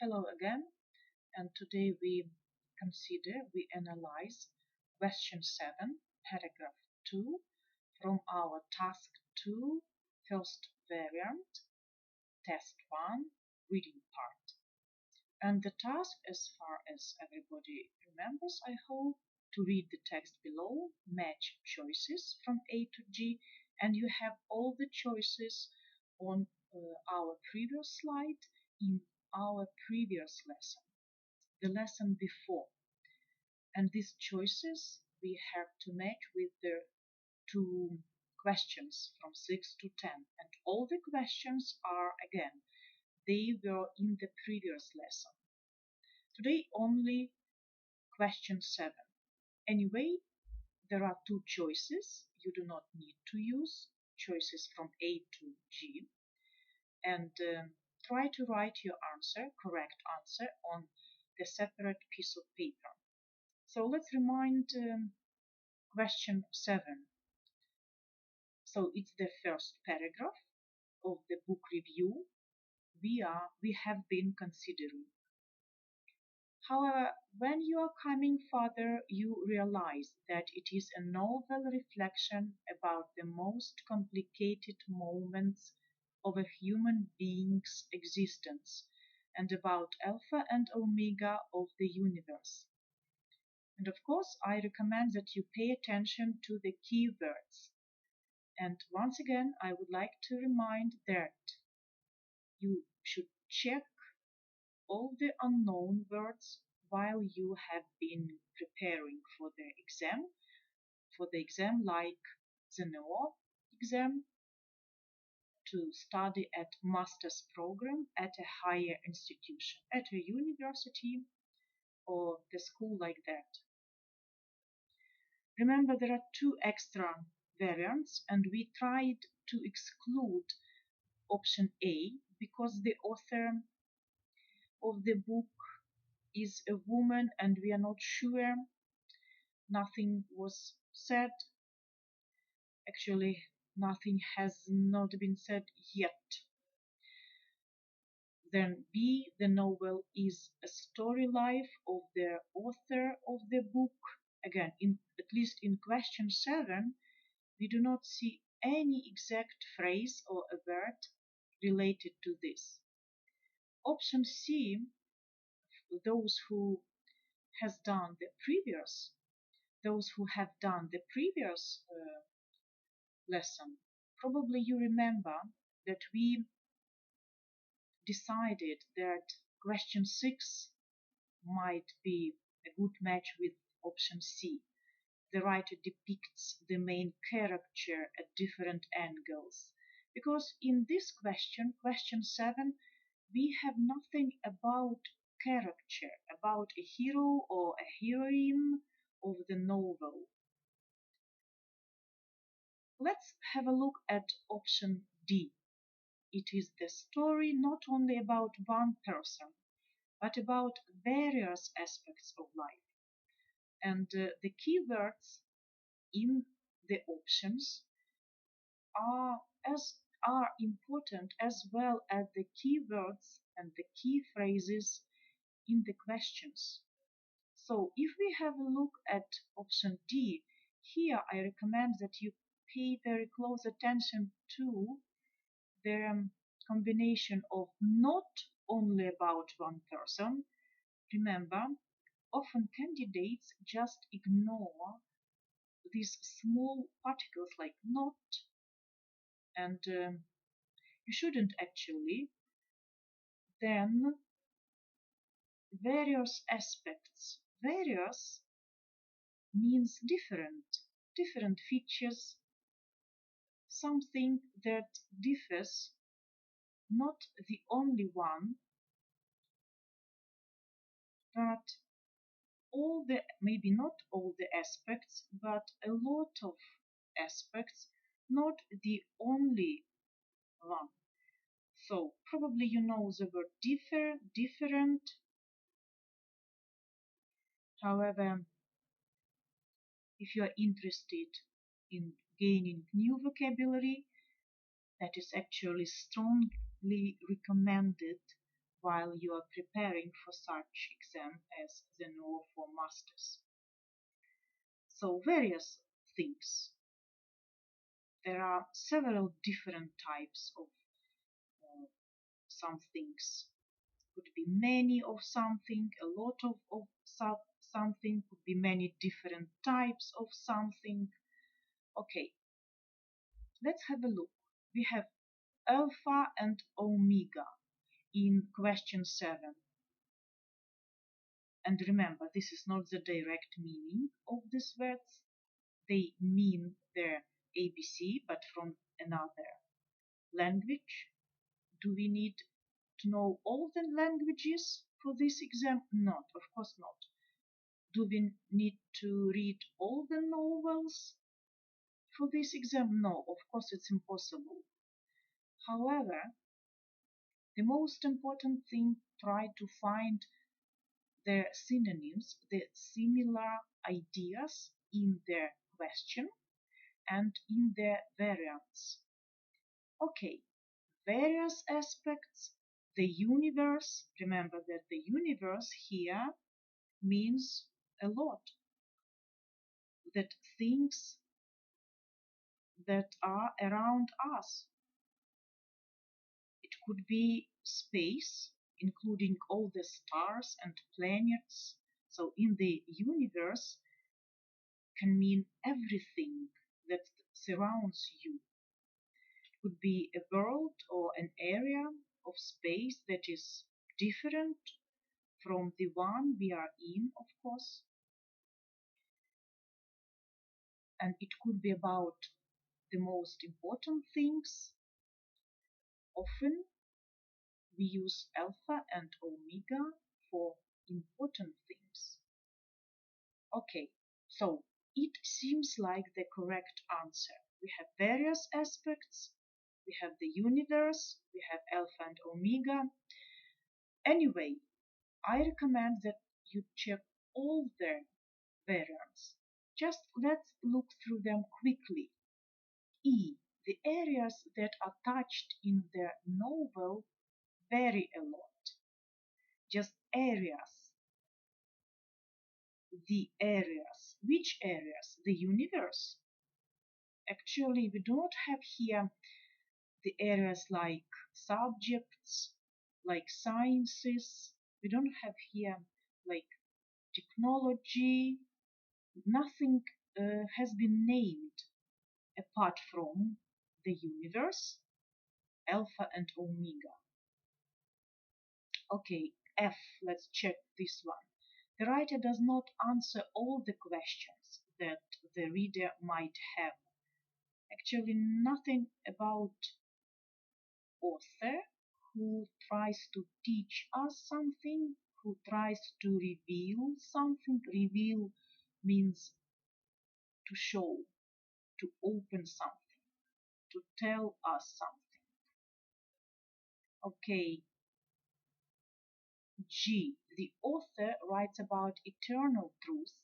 Hello again, and today we analyze question 7, paragraph 2 from our task 2, first variant, test 1, reading part. And the task, as far as everybody remembers, I hope, to read the text below, match choices from A to G, and you have all the choices on our previous slide in our previous lesson, the lesson before. And these choices we have to match with the two questions from 6 to 10. And all the questions are, again, they were in the previous lesson. Today only question 7. Anyway, there are two choices. You do not need to use choices from A to G. And try to write your answer, correct answer, on the separate piece of paper. So let's remind question 7. So it's the first paragraph of the book review we have been considering. However, when you are coming further, you realize that it is a novel reflection about the most complicated moments of a human being's existence and about Alpha and Omega of the universe. And of course, I recommend that you pay attention to the keywords. And once again, I would like to remind that you should check all the unknown words while you have been preparing for the exam, like the NO exam, to study at master's program at a higher institution, at a university or the school like that. Remember, there are two extra variants, and we tried to exclude option A because the author of the book is a woman and we are not sure. Nothing was said. Actually, nothing has not been said yet. Then B, the novel is a story life of the author of the book. Again, at least in question 7, we do not see any exact phrase or a word related to this. Option C, those who have done the previous lesson, probably you remember that we decided that question 6 might be a good match with option C. The writer depicts the main character at different angles. Because in this question 7, we have nothing about character, about a hero or a heroine of the novel. Let's have a look at option D. It is the story not only about one person, but about various aspects of life. And the keywords in the options are important as well as the keywords and the key phrases in the questions. So if we have a look at option D, here I recommend that you pay very close attention to the combination of not only about one person. Remember, often candidates just ignore these small particles like not, and you shouldn't actually. Then various aspects. Various means different features, something that differs, not the only one, but maybe not all the aspects, but a lot of aspects, not the only one. So probably you know the word different. However, if you are interested in gaining new vocabulary, that is actually strongly recommended while you are preparing for such exam as the NOA for Masters. So various things. There are several different types of some things. Could be many of something, a lot of something, could be many different types of something. Okay, let's have a look. We have alpha and omega in question 7. And remember, this is not the direct meaning of these words. They mean their ABC, but from another language. Do we need to know all the languages for this exam? Not, of course not. Do we need to read all the novels for this exam? No, of course it's impossible. However, the most important thing, try to find the synonyms, the similar ideas in the question and in the variants. Okay, various aspects, the universe. Remember that the universe here means a lot, that things that are around us. It could be space, including all the stars and planets. So in the universe can mean everything that surrounds you. It could be a world or an area of space that is different from the one we are in, of course. And it could be about the most important things. Often we use alpha and omega for important things. Okay, so it seems like the correct answer. We have various aspects, we have the universe, we have alpha and omega. Anyway, I recommend that you check all the variants. Just let's look through them quickly. E. The areas that are touched in the novel vary a lot. Just areas. The areas. Which areas? The universe. Actually, we don't have here the areas like subjects, like sciences. We don't have here like technology. Nothing has been named apart from the universe, alpha and omega. Okay, F, let's check this one. The writer does not answer all the questions that the reader might have. Actually, nothing about author who tries to teach us something, who tries to reveal something. Reveal means to show, to open something, to tell us something. Okay, G. The author writes about eternal truth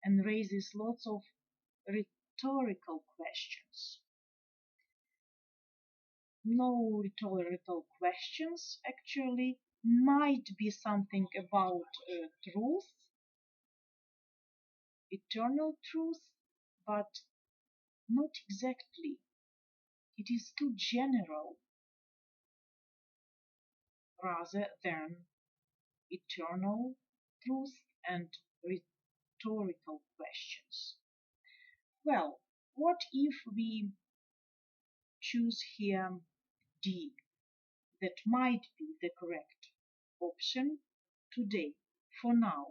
and raises lots of rhetorical questions. No rhetorical questions, actually. Might be something about truth, eternal truth, but not exactly. It is too general rather than eternal truth and rhetorical questions. Well, what if we choose here D? That might be the correct option today, for now.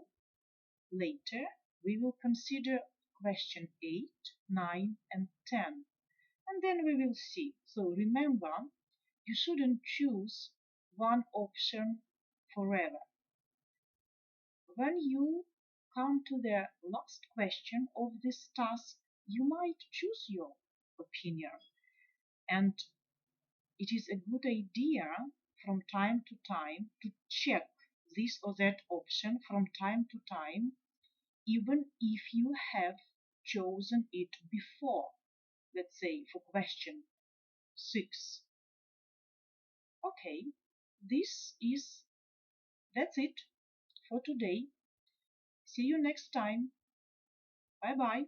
Later, we will consider question 8, 9 and 10, and then we will see. So remember, you shouldn't choose one option forever. When you come to the last question of this task, you might choose your opinion, and it is a good idea from time to time to check this or that option from time to time, even if you have chosen it before. Let's say for question 6. Okay, this is That's it for today. See you next time. Bye bye.